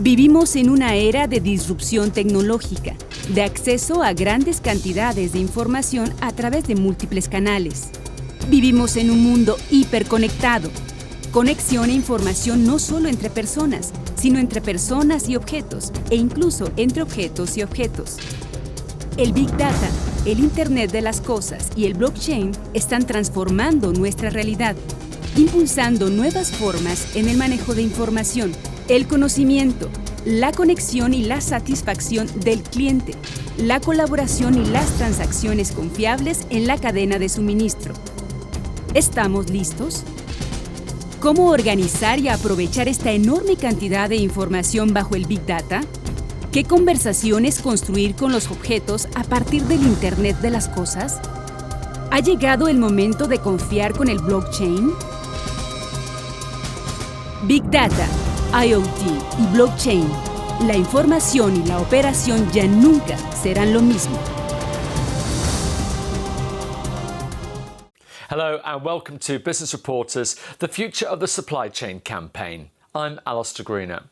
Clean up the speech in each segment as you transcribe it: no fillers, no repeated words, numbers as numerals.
Vivimos en una era de disrupción tecnológica, de acceso a grandes cantidades de información a través de múltiples canales. Vivimos en un mundo hiperconectado. Conexión e información no solo entre personas, sino entre personas y objetos, e incluso entre objetos y objetos. El Big Data, el Internet de las cosas y el blockchain están transformando nuestra realidad, impulsando nuevas formas en el manejo de información, el conocimiento, la conexión y la satisfacción del cliente, la colaboración y las transacciones confiables en la cadena de suministro. ¿Estamos listos? ¿Cómo organizar y aprovechar esta enorme cantidad de información bajo el Big Data? ¿Qué conversaciones construir con los objetos a partir del Internet de las cosas? ¿Ha llegado el momento de confiar con el blockchain? Big Data, IoT y Blockchain. La información y la operación ya nunca serán lo mismo. Hello and welcome to Business Reporter's The Future of the Supply Chain campaign. I'm Alistair Greener.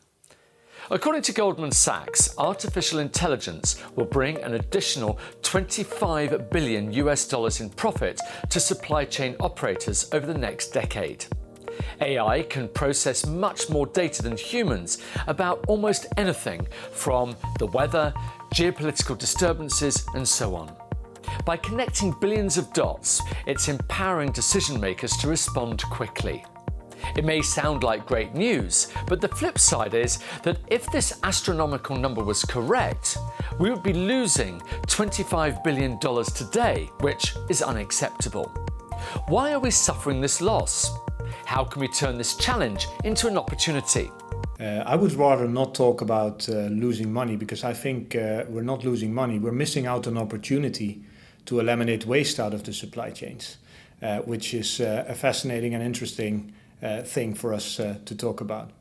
According to Goldman Sachs, artificial intelligence will bring an additional $25 billion in profit to supply chain operators over the next decade. AI can process much more data than humans about almost anything from the weather, geopolitical disturbances, and so on. By connecting billions of dots, it's empowering decision makers to respond quickly. It may sound like great news, but the flip side is that if this astronomical number was correct, we would be losing $25 billion today, which is unacceptable. Why are we suffering this loss? How can we turn this challenge into an opportunity? I would rather not talk about losing money, because I think we're not losing money. We're missing out on opportunity to eliminate waste out of the supply chains, which is a fascinating and interesting thing for us to talk about.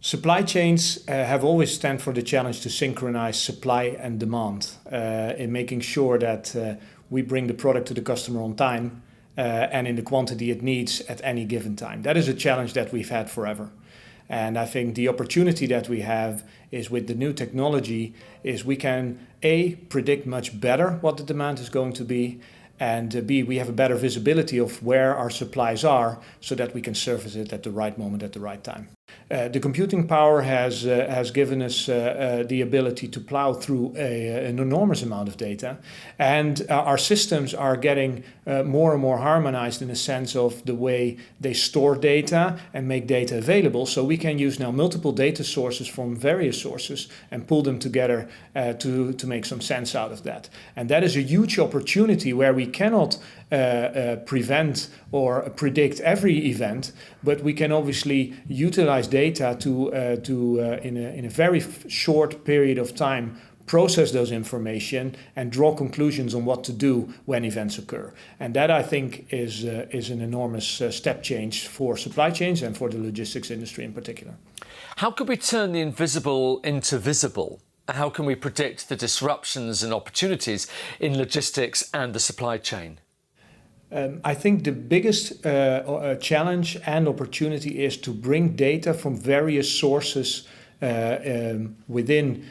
Supply chains have always stand for the challenge to synchronize supply and demand in making sure that we bring the product to the customer on time and in the quantity it needs at any given time. That is a challenge that we've had forever. And I think the opportunity that we have is with the new technology is we can A, predict much better what the demand is going to be, and B, we have a better visibility of where our supplies are so that we can service it at the right moment at the right time. The computing power has given us the ability to plow through an enormous amount of data, and our systems are getting more and more harmonized in the sense of the way they store data and make data available. So we can use now multiple data sources from various sources and pull them together to make some sense out of that. And that is a huge opportunity where we cannot prevent or predict every event, but we can obviously utilize data to in a very short period of time process those information and draw conclusions on what to do when events occur. And that, I think, is an enormous step change for supply chains and for the logistics industry in particular. How could we turn the invisible into visible? How can we predict the disruptions and opportunities in logistics and the supply chain? I think the biggest challenge and opportunity is to bring data from various sources within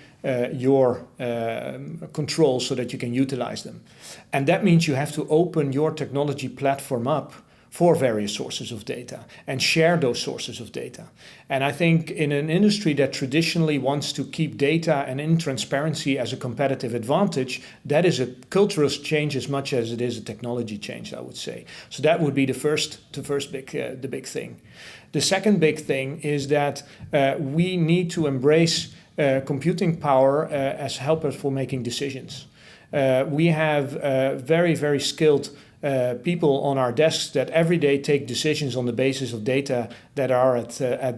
your control so that you can utilize them. And that means you have to open your technology platform up for various sources of data and share those sources of data. And I think in an industry that traditionally wants to keep data and in transparency as a competitive advantage, that is a cultural change as much as it is a technology change, I would say. So that would be the first big thing. The second big thing is that we need to embrace computing power as helpers for making decisions. We have very, very skilled people on our desks that every day take decisions on the basis of data that are at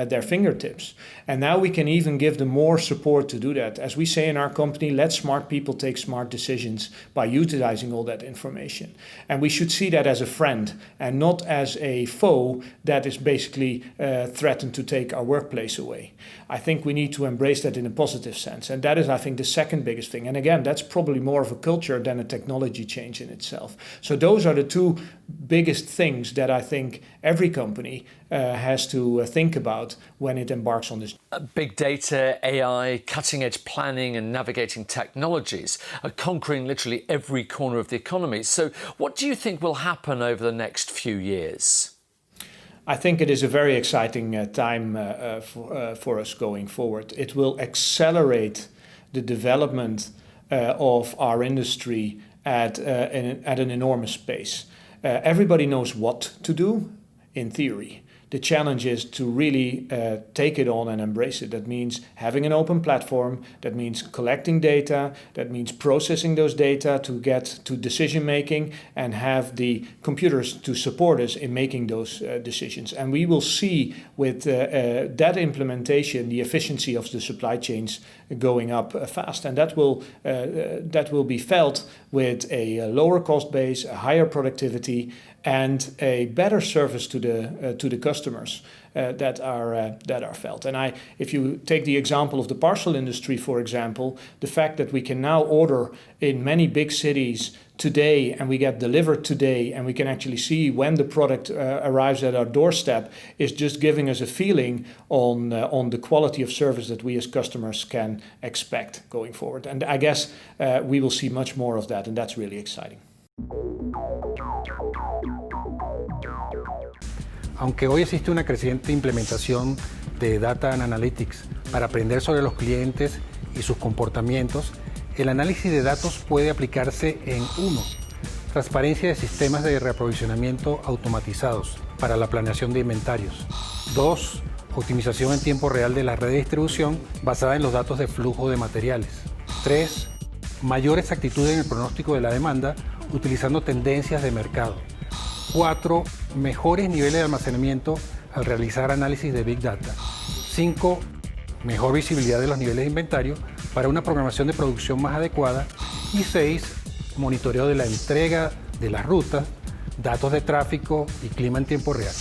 their fingertips. And now we can even give them more support to do that. As we say in our company, let smart people take smart decisions by utilizing all that information. And we should see that as a friend and not as a foe that is basically threatened to take our workplace away. I think we need to embrace that in a positive sense. And that is, I think, the second biggest thing. And again, that's probably more of a culture than a technology change in itself. So those are the two biggest things that I think every company has to think about when it embarks on this. Big data, AI, cutting-edge planning and navigating technologies are conquering literally every corner of the economy. So what do you think will happen over the next few years? I think it is a very exciting time for us going forward. It will accelerate the development of our industry at an enormous pace. Everybody knows what to do in theory. The challenge is to really take it on and embrace it. That means having an open platform, that means collecting data, that means processing those data to get to decision making and have the computers to support us in making those decisions. And we will see with that implementation the efficiency of the supply chains going up fast. And that will be felt with a lower cost base, a higher productivity, and a better service to the customers that are felt. And if you take the example of the parcel industry, for example, the fact that we can now order in many big cities today and we get delivered today and we can actually see when the product arrives at our doorstep is just giving us a feeling on the quality of service that we as customers can expect going forward. And I guess we will see much more of that, and that's really exciting. Aunque hoy existe una creciente implementación de Data and Analytics para aprender sobre los clientes y sus comportamientos, el análisis de datos puede aplicarse en 1. Transparencia de sistemas de reaprovisionamiento automatizados para la planeación de inventarios. 2. Optimización en tiempo real de la red de distribución basada en los datos de flujo de materiales. 3. Mayor exactitud en el pronóstico de la demanda utilizando tendencias de mercado. 4. Mejores niveles de almacenamiento al realizar análisis de Big Data. 5. Mejor visibilidad de los niveles de inventario para una programación de producción más adecuada. Y 6. Monitoreo de la entrega de las rutas, datos de tráfico y clima en tiempo real.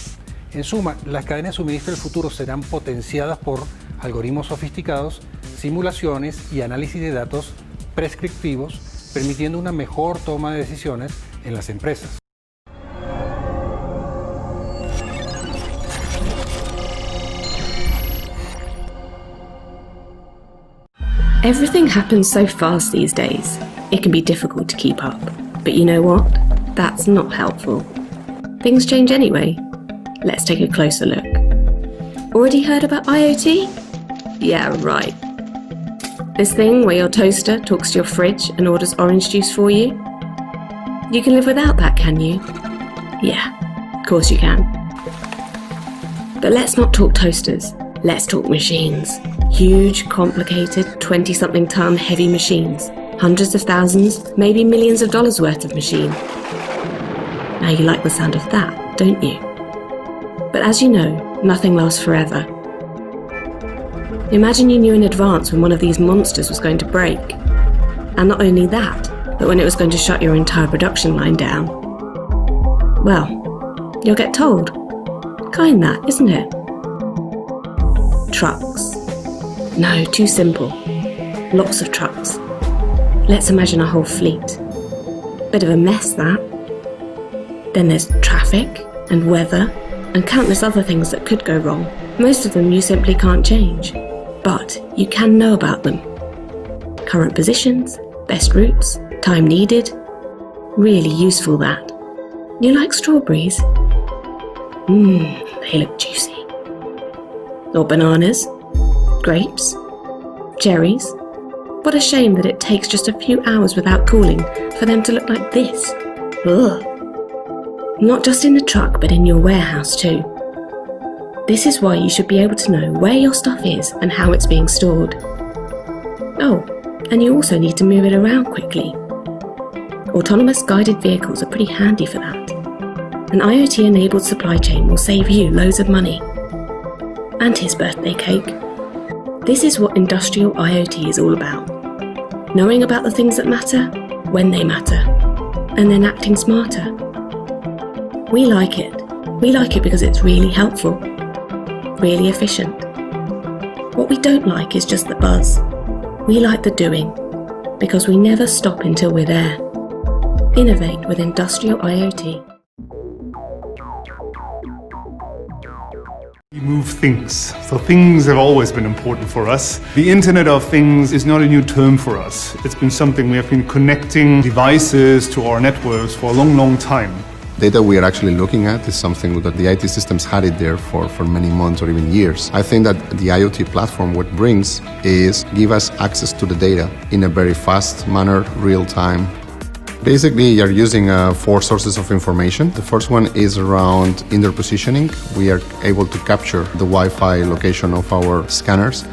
En suma, las cadenas de suministro del futuro serán potenciadas por algoritmos sofisticados, simulaciones y análisis de datos prescriptivos, permitiendo una mejor toma de decisiones en las empresas. Everything happens so fast these days, it can be difficult to keep up. But you know what? That's not helpful. Things change anyway. Let's take a closer look. Already heard about IoT? Yeah, right. This thing where your toaster talks to your fridge and orders orange juice for you? You can live without that, can you? Yeah, of course you can. But let's not talk toasters. Let's talk machines. Huge, complicated, 20-something ton heavy machines. Hundreds of thousands, maybe millions of dollars worth of machine. Now you like the sound of that, don't you? But as you know, nothing lasts forever. Imagine you knew in advance when one of these monsters was going to break. And not only that, but when it was going to shut your entire production line down. Well, you'll get told. Kind that, isn't it? Trucks. No, too simple. Lots of trucks. Let's imagine a whole fleet. Bit of a mess, that. Then there's traffic and weather and countless other things that could go wrong. Most of them you simply can't change, but you can know about them. Current positions, best routes, time needed. Really useful, that. You like strawberries? They look juicy. Or bananas? Grapes? Cherries? What a shame that it takes just a few hours without cooling for them to look like this. Ugh. Not just in the truck, but in your warehouse too. This is why you should be able to know where your stuff is and how it's being stored. Oh, and you also need to move it around quickly. Autonomous guided vehicles are pretty handy for that. An IoT-enabled supply chain will save you loads of money. And his birthday cake. This is what industrial IoT is all about. Knowing about the things that matter, when they matter, and then acting smarter. We like it. We like it because it's really helpful, really efficient. What we don't like is just the buzz. We like the doing, because we never stop until we're there. Innovate with industrial IoT. We move things. So things have always been important for us. The Internet of Things is not a new term for us. It's been something we have been connecting devices to our networks for a long, long time. Data we are actually looking at is something that the IT systems had it there for many months or even years. I think that the IoT platform what brings is give us access to the data in a very fast manner, real time. Basically, you're using 4 sources of information. The first one is around interpositioning. We are able to capture the Wi-Fi location of our scanners.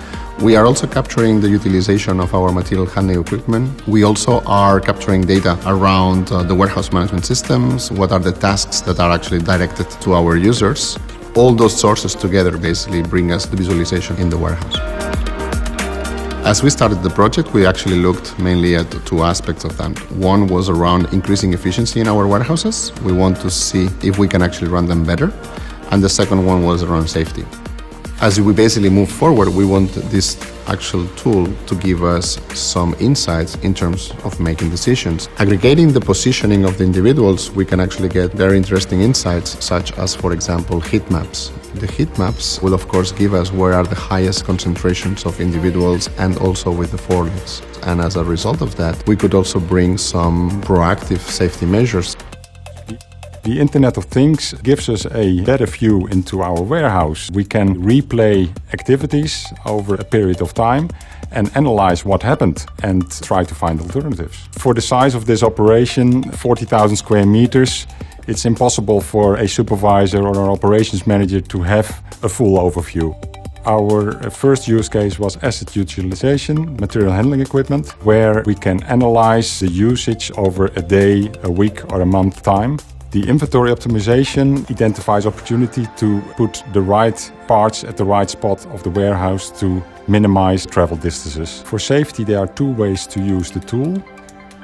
We are also capturing the utilization of our material handling equipment. We also are capturing data around the warehouse management systems, what are the tasks that are actually directed to our users. All those sources together basically bring us the visualization in the warehouse. As we started the project, we actually looked mainly at 2 aspects of that. One was around increasing efficiency in our warehouses. We want to see if we can actually run them better. And the second one was around safety. As we basically move forward, we want this actual tool to give us some insights in terms of making decisions. Aggregating the positioning of the individuals, we can actually get very interesting insights, such as, for example, heat maps. The heat maps will, of course, give us where are the highest concentrations of individuals and also with the forklifts. And as a result of that, we could also bring some proactive safety measures. The Internet of Things gives us a better view into our warehouse. We can replay activities over a period of time and analyze what happened and try to find alternatives. For the size of this operation, 40,000 square meters, it's impossible for a supervisor or an operations manager to have a full overview. Our first use case was asset utilization, material handling equipment, where we can analyze the usage over a day, a week or a month time. The inventory optimization identifies opportunity to put the right parts at the right spot of the warehouse to minimize travel distances. For safety, there are 2 ways to use the tool.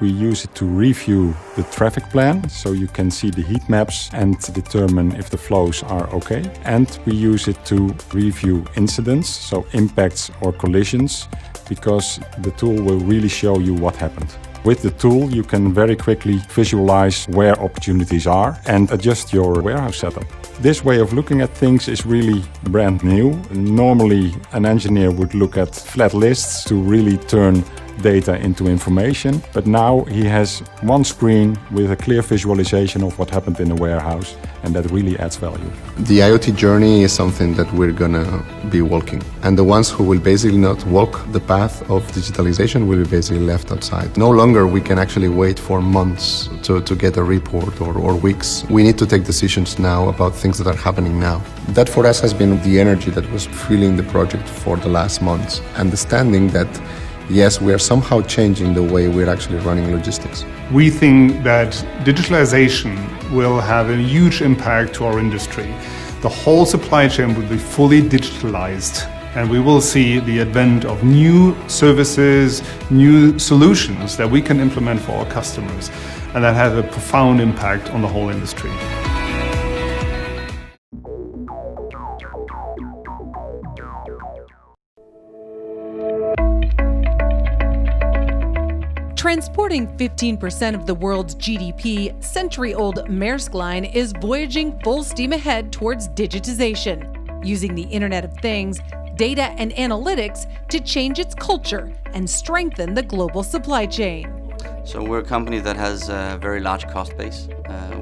We use it to review the traffic plan, so you can see the heat maps and determine if the flows are okay. And we use it to review incidents, so impacts or collisions, because the tool will really show you what happened. With the tool, you can very quickly visualize where opportunities are and adjust your warehouse setup. This way of looking at things is really brand new. Normally, an engineer would look at flat lists to really turn data into information, but now he has one screen with a clear visualization of what happened in the warehouse, and that really adds value. The IoT journey is something that we're gonna be walking, and the ones who will basically not walk the path of digitalization will be basically left outside. No longer we can actually wait for months to get a report or weeks. We need to take decisions now about things that are happening now. That for us has been the energy that was fueling the project for the last months, understanding that yes, we are somehow changing the way we're actually running logistics. We think that digitalization will have a huge impact to our industry. The whole supply chain will be fully digitalized, and we will see the advent of new services, new solutions that we can implement for our customers, and that have a profound impact on the whole industry. Transporting 15% of the world's GDP, century-old Maersk Line is voyaging full steam ahead towards digitization, using the Internet of Things, data and analytics to change its culture and strengthen the global supply chain. So we're a company that has a very large cost base.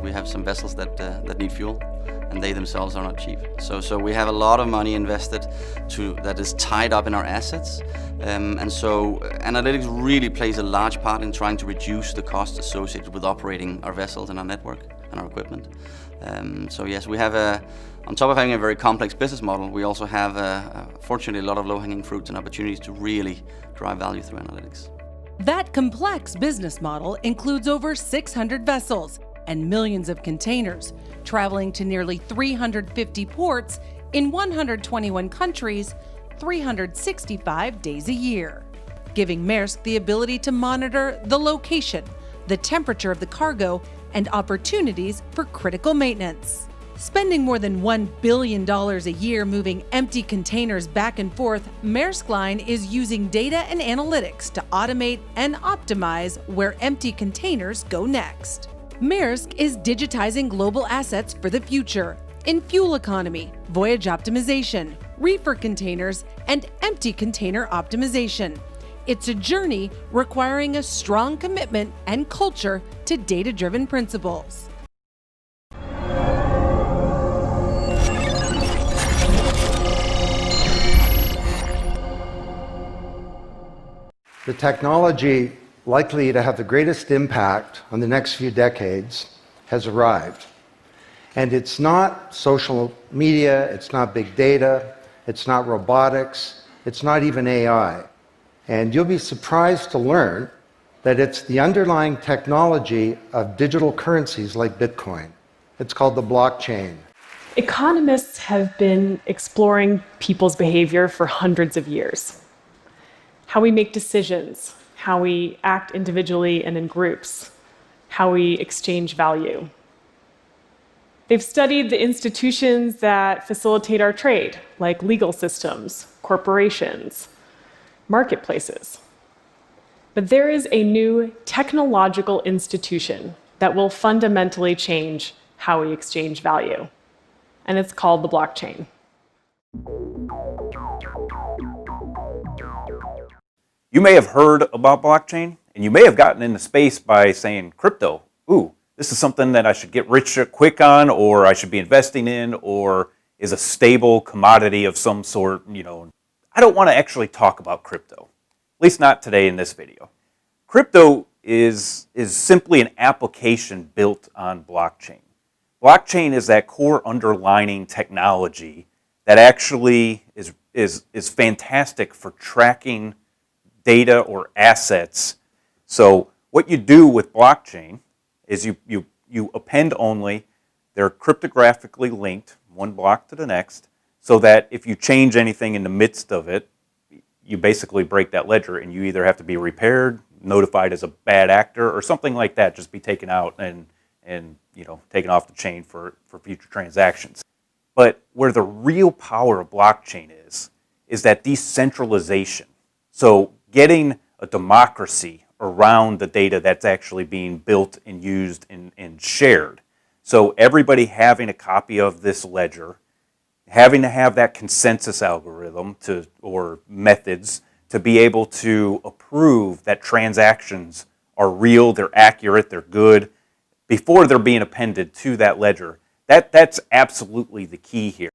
We have some vessels that need fuel, and they themselves are not cheap. So we have a lot of money invested that is tied up in our assets. And so analytics really plays a large part in trying to reduce the costs associated with operating our vessels and our network and our equipment. So yes, we have on top of having a very complex business model, we also have fortunately a lot of low-hanging fruits and opportunities to really drive value through analytics. That complex business model includes over 600 vessels and millions of containers, traveling to nearly 350 ports in 121 countries, 365 days a year, giving Maersk the ability to monitor the location, the temperature of the cargo, and opportunities for critical maintenance. Spending more than $1 billion a year moving empty containers back and forth, Maersk Line is using data and analytics to automate and optimize where empty containers go next. Maersk is digitizing global assets for the future in fuel economy, voyage optimization, reefer containers, and empty container optimization. It's a journey requiring a strong commitment and culture to data-driven principles. The technology likely to have the greatest impact on the next few decades has arrived. And it's not social media, it's not big data, it's not robotics, it's not even AI. And you'll be surprised to learn that it's the underlying technology of digital currencies like Bitcoin. It's called the blockchain. Economists have been exploring people's behavior for hundreds of years. How we make decisions, how we act individually and in groups, how we exchange value. They've studied the institutions that facilitate our trade, like legal systems, corporations, marketplaces. But there is a new technological institution that will fundamentally change how we exchange value, and it's called the blockchain. You may have heard about blockchain, and you may have gotten into space by saying crypto. Ooh, this is something that I should get rich quick on, or I should be investing in, or is a stable commodity of some sort. I don't want to actually talk about crypto, at least not today in this video. Crypto is simply an application built on blockchain. Blockchain is that core underlining technology that actually is fantastic for tracking data or assets. So what you do with blockchain is you append only. They're cryptographically linked, one block to the next, so that if you change anything in the midst of it, you basically break that ledger, and you either have to be repaired, notified as a bad actor, or something like that, just be taken out and taken off the chain for future transactions. But where the real power of blockchain is that decentralization. So getting a democracy around the data that's actually being built and used and shared. So everybody having a copy of this ledger, having to have that consensus algorithm or methods to be able to approve that transactions are real, they're accurate, they're good, before they're being appended to that ledger. That's absolutely the key here.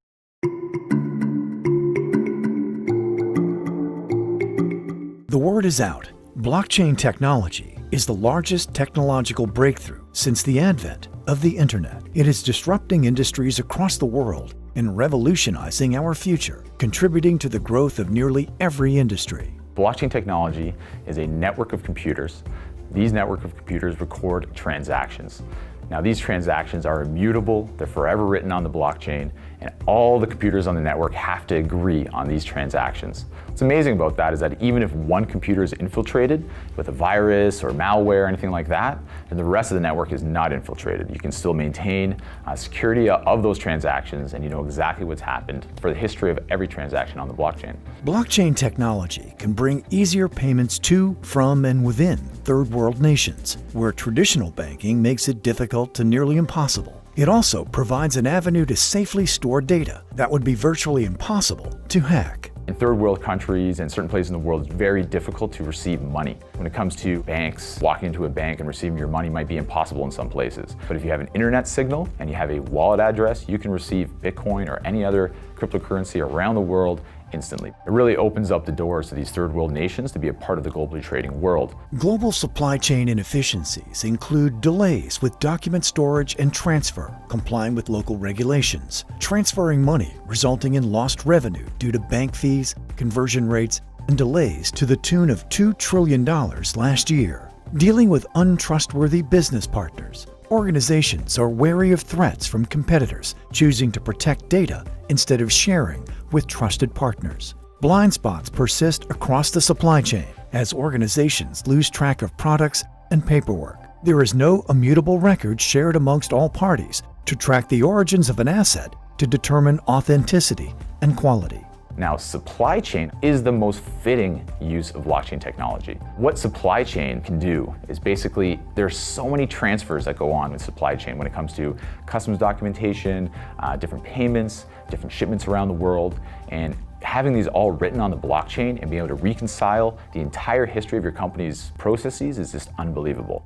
The word is out. Blockchain technology is the largest technological breakthrough since the advent of the internet. It is disrupting industries across the world and revolutionizing our future, contributing to the growth of nearly every industry. Blockchain technology is a network of computers. These network of computers record transactions. Now, these transactions are immutable, they're forever written on the blockchain, and all the computers on the network have to agree on these transactions. What's amazing about that is that even if one computer is infiltrated with a virus or malware or anything like that, then the rest of the network is not infiltrated. You can still maintain security of those transactions, and you know exactly what's happened for the history of every transaction on the blockchain. Blockchain technology can bring easier payments to, from, and within third world nations, where traditional banking makes it difficult to nearly impossible. It also provides an avenue to safely store data that would be virtually impossible to hack. In third world countries and certain places in the world, it's very difficult to receive money. When it comes to banks, walking into a bank and receiving your money might be impossible in some places. But if you have an internet signal and you have a wallet address, you can receive Bitcoin or any other cryptocurrency around the world instantly. It really opens up the doors to these third world nations to be a part of the globally trading world. Global supply chain inefficiencies include delays with document storage and transfer, complying with local regulations, transferring money resulting in lost revenue due to bank fees, conversion rates, and delays to the tune of $2 trillion last year. Dealing with untrustworthy business partners. Organizations are wary of threats from competitors, choosing to protect data instead of sharing with trusted partners. Blind spots persist across the supply chain as organizations lose track of products and paperwork. There is no immutable record shared amongst all parties to track the origins of an asset to determine authenticity and quality. Now, supply chain is the most fitting use of blockchain technology. What supply chain can do is basically, there's so many transfers that go on with supply chain when it comes to customs documentation, different payments, different shipments around the world, and having these all written on the blockchain and being able to reconcile the entire history of your company's processes is just unbelievable.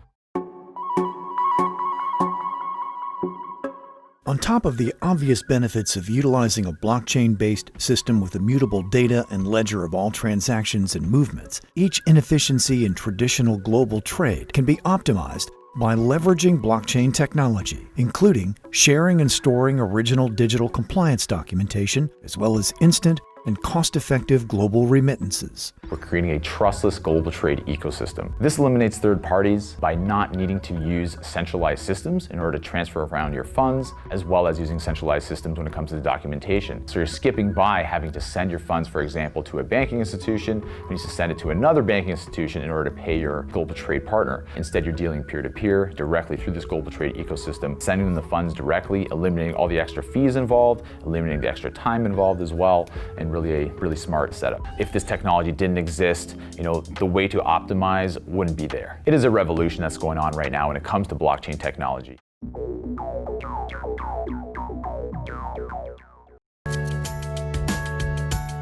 On top of the obvious benefits of utilizing a blockchain-based system with immutable data and ledger of all transactions and movements, each inefficiency in traditional global trade can be optimized by leveraging blockchain technology, including sharing and storing original digital compliance documentation, as well as instant and cost-effective global remittances. We're creating a trustless global trade ecosystem. This eliminates third parties by not needing to use centralized systems in order to transfer around your funds, as well as using centralized systems when it comes to the documentation. So you're skipping by having to send your funds, for example, to a banking institution, who needs to send it to another banking institution in order to pay your global trade partner. Instead, you're dealing peer-to-peer directly through this global trade ecosystem, sending them the funds directly, eliminating all the extra fees involved, eliminating the extra time involved as well, and really a really smart setup. If this technology didn't exist, the way to optimize wouldn't be there. It is a revolution that's going on right now when it comes to blockchain technology.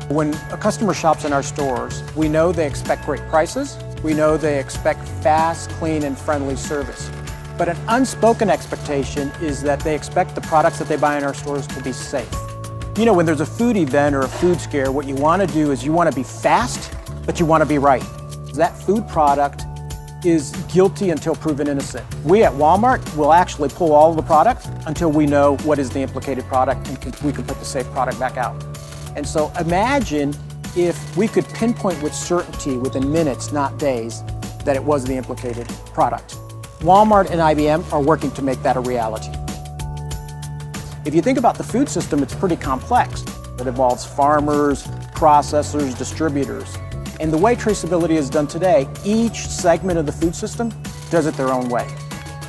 When a customer shops in our stores, we know they expect great prices, we know they expect fast, clean, and friendly service. But an unspoken expectation is that they expect the products that they buy in our stores to be safe. When there's a food event or a food scare, what you want to do is you want to be fast, but you want to be right. That food product is guilty until proven innocent. We at Walmart will actually pull all of the product until we know what is the implicated product and we can put the safe product back out. And so imagine if we could pinpoint with certainty within minutes, not days, that it was the implicated product. Walmart and IBM are working to make that a reality. If you think about the food system, it's pretty complex. It involves farmers, processors, distributors. And the way traceability is done today, each segment of the food system does it their own way.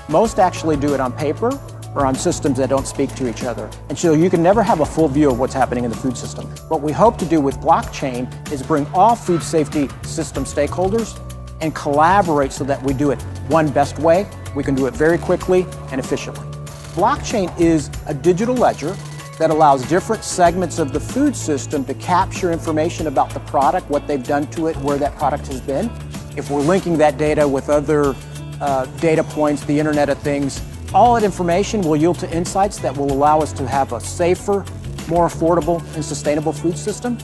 Most actually do it on paper or on systems that don't speak to each other. And so you can never have a full view of what's happening in the food system. What we hope to do with blockchain is bring all food safety system stakeholders and collaborate so that we do it one best way. We can do it very quickly and efficiently. Blockchain is a digital ledger that allows different segments of the food system to capture information about the product, what they've done to it, where that product has been. If we're linking that data with other data points, the Internet of Things, all that information will yield to insights that will allow us to have a safer, more affordable, and sustainable food system.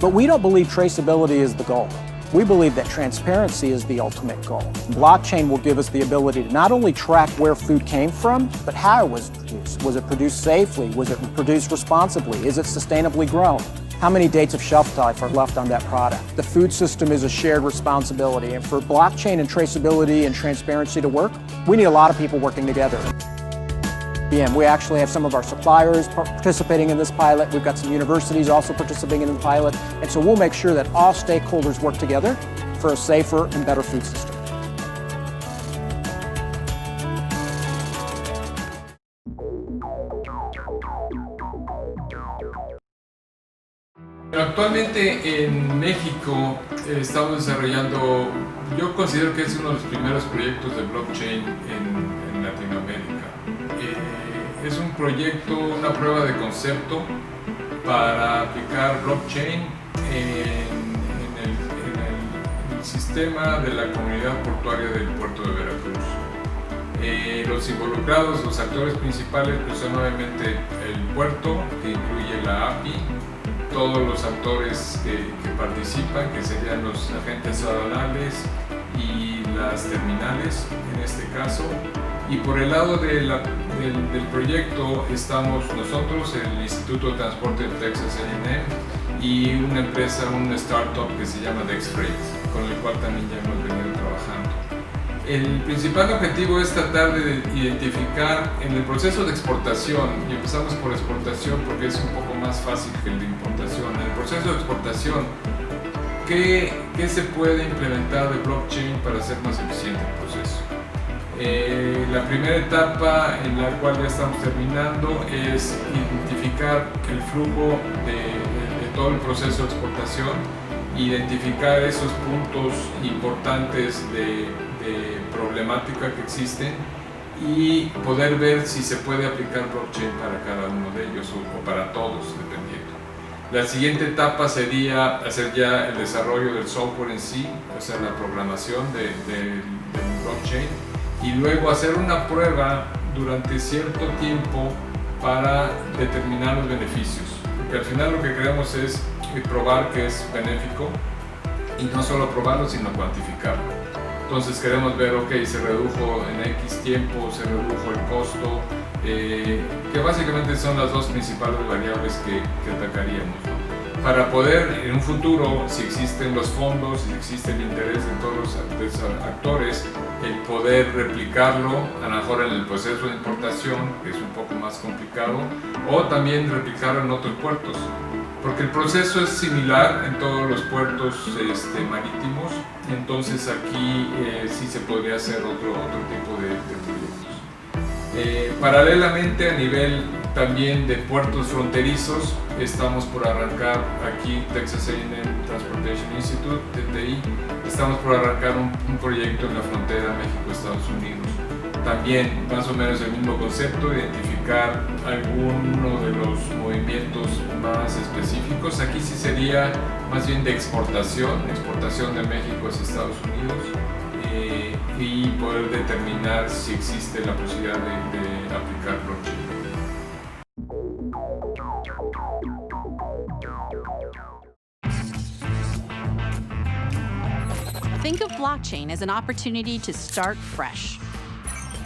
But we don't believe traceability is the goal. We believe that transparency is the ultimate goal. Blockchain will give us the ability to not only track where food came from, but how it was produced. Was it produced safely? Was it produced responsibly? Is it sustainably grown? How many dates of shelf life are left on that product? The food system is a shared responsibility, and for blockchain and traceability and transparency to work, we need a lot of people working together. We actually have some of our suppliers participating in this pilot. We've got some universities also participating in the pilot. And so we'll make sure that all stakeholders work together for a safer and better food system. Actualmente en México estamos desarrollando, yo considero que es uno de los primeros proyectos de blockchain en Latinoamérica. Es un proyecto, una prueba de concepto para aplicar blockchain en el sistema de la comunidad portuaria del puerto de Veracruz. Los involucrados, los actores principales, pues son obviamente el puerto, que incluye la API, todos los actores que participan, que serían los agentes aduanales y las terminales en este caso. Y por el lado del proyecto estamos nosotros, el Instituto de Transporte de Texas A&M y una empresa, una startup que se llama DexFreight, con el cual también ya hemos venido trabajando. El principal objetivo es tratar de identificar en el proceso de exportación, y empezamos por exportación porque es un poco más fácil que el de importación. En el proceso de exportación, ¿qué se puede implementar de blockchain para hacer más eficiente el proceso? La primera etapa, en la cual ya estamos terminando, es identificar el flujo de todo el proceso de exportación, identificar esos puntos importantes de problemática que existen y poder ver si se puede aplicar blockchain para cada uno de ellos o para todos, dependiendo. La siguiente etapa sería hacer ya el desarrollo del software en sí, o sea, la programación del blockchain, y luego hacer una prueba durante cierto tiempo para determinar los beneficios. Porque al final lo que queremos es probar que es benéfico, y no solo probarlo, sino cuantificarlo. Entonces queremos ver, ok, se redujo en X tiempo, se redujo el costo, que básicamente son las dos principales variables que atacaríamos, ¿no? Para poder en un futuro, si existen los fondos, si existe el interés de todos los actores, el poder replicarlo, a lo mejor en el proceso de importación, que es un poco más complicado, o también replicarlo en otros puertos. Porque el proceso es similar en todos los puertos marítimos, entonces aquí sí se podría hacer otro tipo de proyectos. Paralelamente, a nivel también de puertos fronterizos, estamos por arrancar aquí, Texas A&M Transportation Institute, TTI, estamos por arrancar un proyecto en la frontera México-Estados Unidos. También más o menos el mismo concepto, identificar alguno de los movimientos más específicos. Aquí sí sería más bien de exportación de México hacia Estados Unidos, y poder determinar si existe la posibilidad de aplicar blockchain. Think of blockchain as an opportunity to start fresh.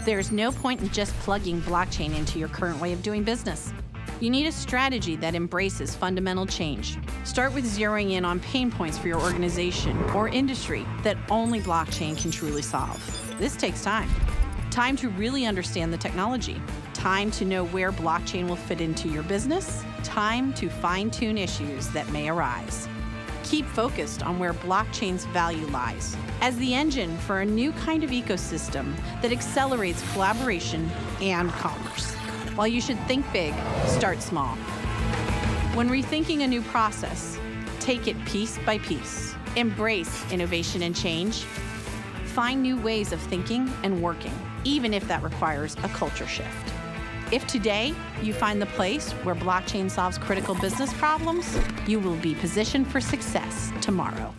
There's no point in just plugging blockchain into your current way of doing business. You need a strategy that embraces fundamental change. Start with zeroing in on pain points for your organization or industry that only blockchain can truly solve. This takes time. Time to really understand the technology. Time to know where blockchain will fit into your business. Time to fine-tune issues that may arise. Keep focused on where blockchain's value lies as the engine for a new kind of ecosystem that accelerates collaboration and commerce. While you should think big, start small. When rethinking a new process, take it piece by piece. Embrace innovation and change. Find new ways of thinking and working, even if that requires a culture shift. If today you find the place where blockchain solves critical business problems, you will be positioned for success tomorrow.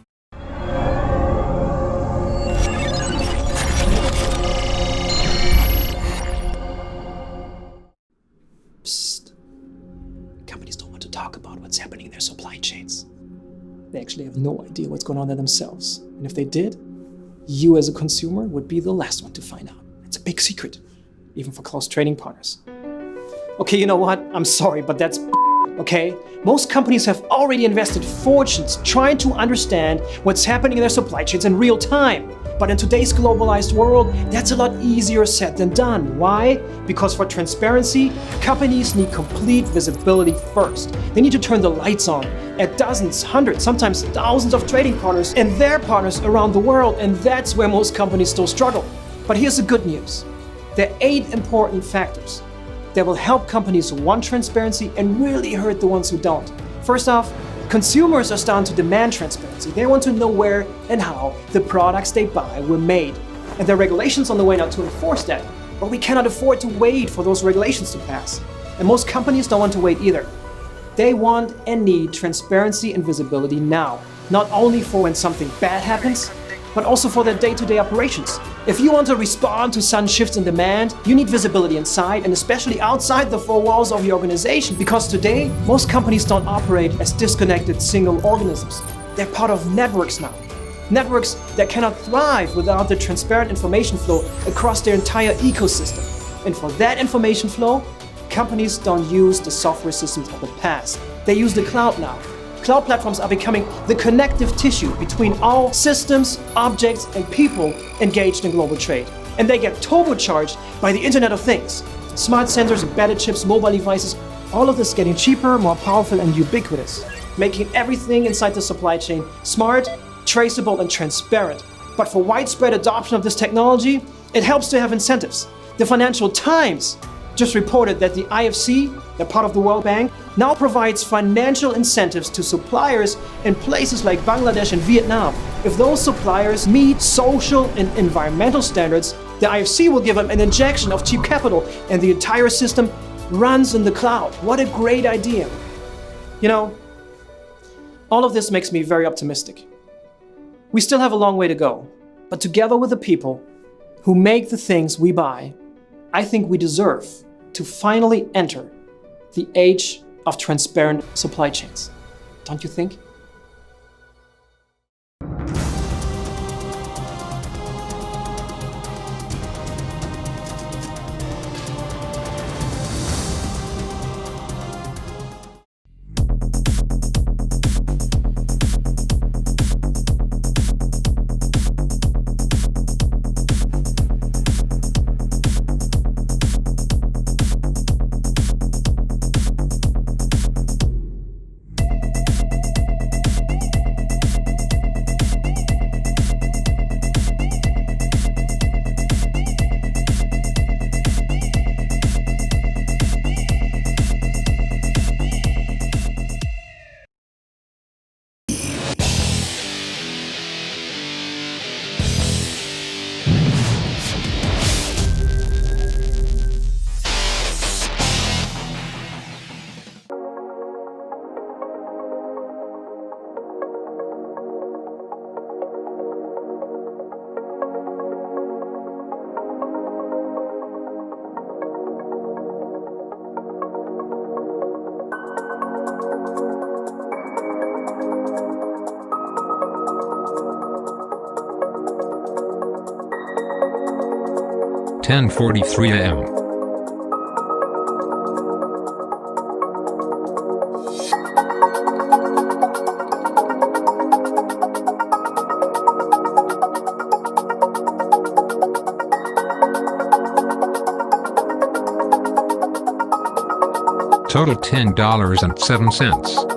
Psst. Companies don't want to talk about what's happening in their supply chains. They actually have no idea what's going on there themselves. And if they did, you as a consumer would be the last one to find out. It's a big secret, even for close trading partners. Okay, you know what? I'm sorry, but that's okay? Most companies have already invested fortunes trying to understand what's happening in their supply chains in real time. But in today's globalized world, that's a lot easier said than done. Why? Because for transparency, companies need complete visibility first. They need to turn the lights on at dozens, hundreds, sometimes thousands of trading partners and their partners around the world, and that's where most companies still struggle. But here's the good news. There are 8 important factors that will help companies want transparency and really hurt the ones who don't. First off, consumers are starting to demand transparency. They want to know where and how the products they buy were made. And there are regulations on the way now to enforce that, but we cannot afford to wait for those regulations to pass. And most companies don't want to wait either. They want and need transparency and visibility now, not only for when something bad happens, but also for their day-to-day operations. If you want to respond to sudden shifts in demand, you need visibility inside and especially outside the 4 walls of your organization, because today, most companies don't operate as disconnected single organisms. They're part of networks now. Networks that cannot thrive without the transparent information flow across their entire ecosystem. And for that information flow, companies don't use the software systems of the past. They use the cloud now. Cloud platforms are becoming the connective tissue between all systems, objects, and people engaged in global trade. And they get turbocharged by the Internet of Things. Smart sensors, embedded chips, mobile devices, all of this getting cheaper, more powerful, and ubiquitous, making everything inside the supply chain smart, traceable, and transparent. But for widespread adoption of this technology, It helps to have incentives. The Financial Times just reported that the IFC, they're part of the World Bank, now provides financial incentives to suppliers in places like Bangladesh and Vietnam. If those suppliers meet social and environmental standards, the IFC will give them an injection of cheap capital and the entire system runs in the cloud. What a great idea. You know, all of this makes me very optimistic. We still have a long way to go, but together with the people who make the things we buy, I think we deserve to finally enter the age of transparent supply chains. Don't you think? (10:43 a.m.) Total $10.07.